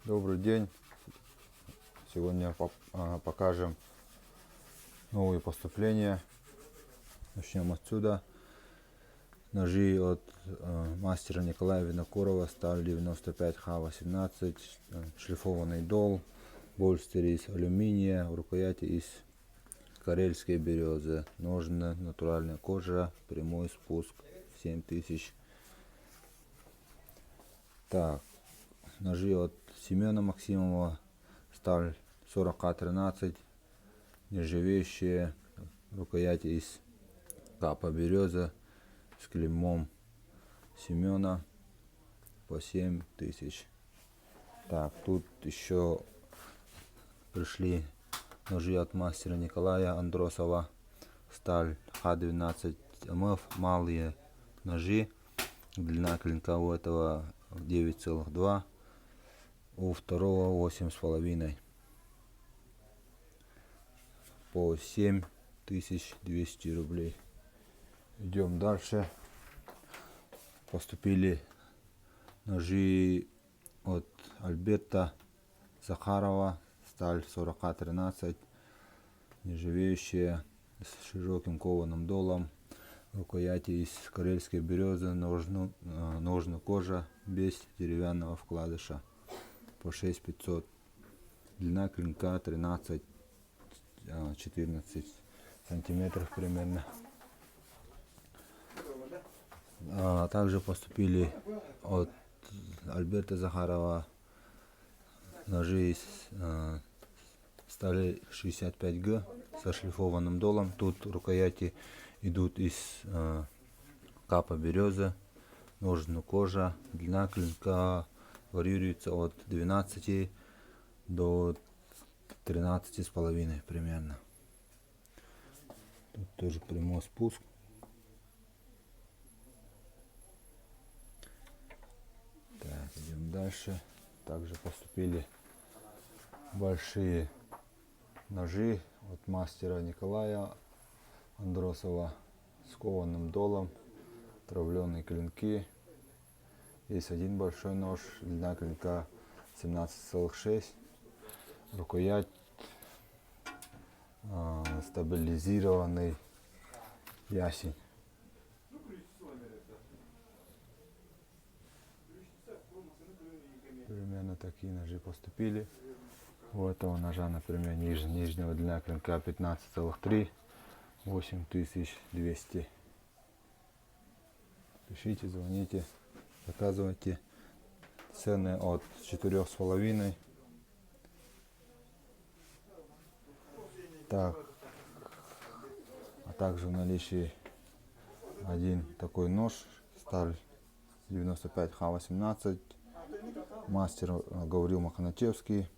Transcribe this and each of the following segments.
Добрый день. Сегодня покажем новые поступления. Начнем отсюда. Ножи от мастера Николая Винокурова, сталь 95Х18, шлифованный дол, больстер из алюминия, рукояти из карельской березы, ножны, натуральная кожа, прямой спуск, 7000. Так, ножи от Семена Максимова, сталь 40К13, нержавеющие, рукояти из капа береза с клеймом Семена по 7000. Так, тут еще пришли ножи от мастера Николая Андросова, сталь Х12МФ, малые ножи, длина клинка у этого 9,2, у второго 8,5, по 7200 рублей. Идем дальше. Поступили ножи от Альберта Захарова, сталь 40К13, нержавеющие, с широким кованым долом, рукояти из карельской березы, ножна кожа, без деревянного вкладыша, по 6500. Длина клинка 13-14 сантиметров примерно. Также поступили от Альберта Захарова ножи из стали 65Г со шлифованным долом. Тут рукояти идут из капа березы, ножна кожа. Длина клинка варьируется от 12 до 13,5 примерно. Тут тоже прямой спуск. Так, идем дальше. Также поступили большие ножи от мастера Николая Андросова с кованым долом, травленые клинки. Есть один большой нож, длина клинка 17,6, рукоять стабилизированный ясень. Примерно такие ножи поступили. У этого ножа, например, нижнего длина клинка 15,3, 8200. Пишите, звоните, заказывайте. Цены от 4,5. Так, а также в наличии один такой нож, сталь 95Х18, мастер Гаврил Махначевский,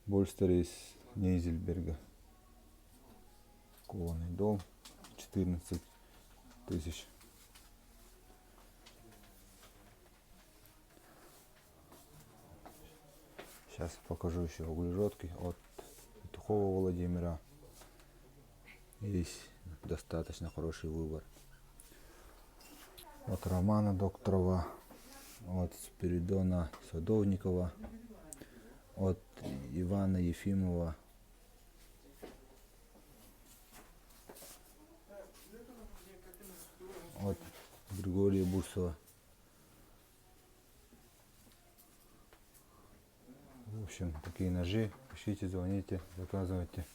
больстер из Нейзельберга, кованый дол, 14 тысяч. Сейчас покажу еще углежетки от Петухова Владимира. Есть достаточно хороший выбор. От Романа Докторова, от Спиридона Садовникова, от Ивана Ефимова, от Григория Бурсова. В общем, такие ножи. Пишите, звоните, заказывайте.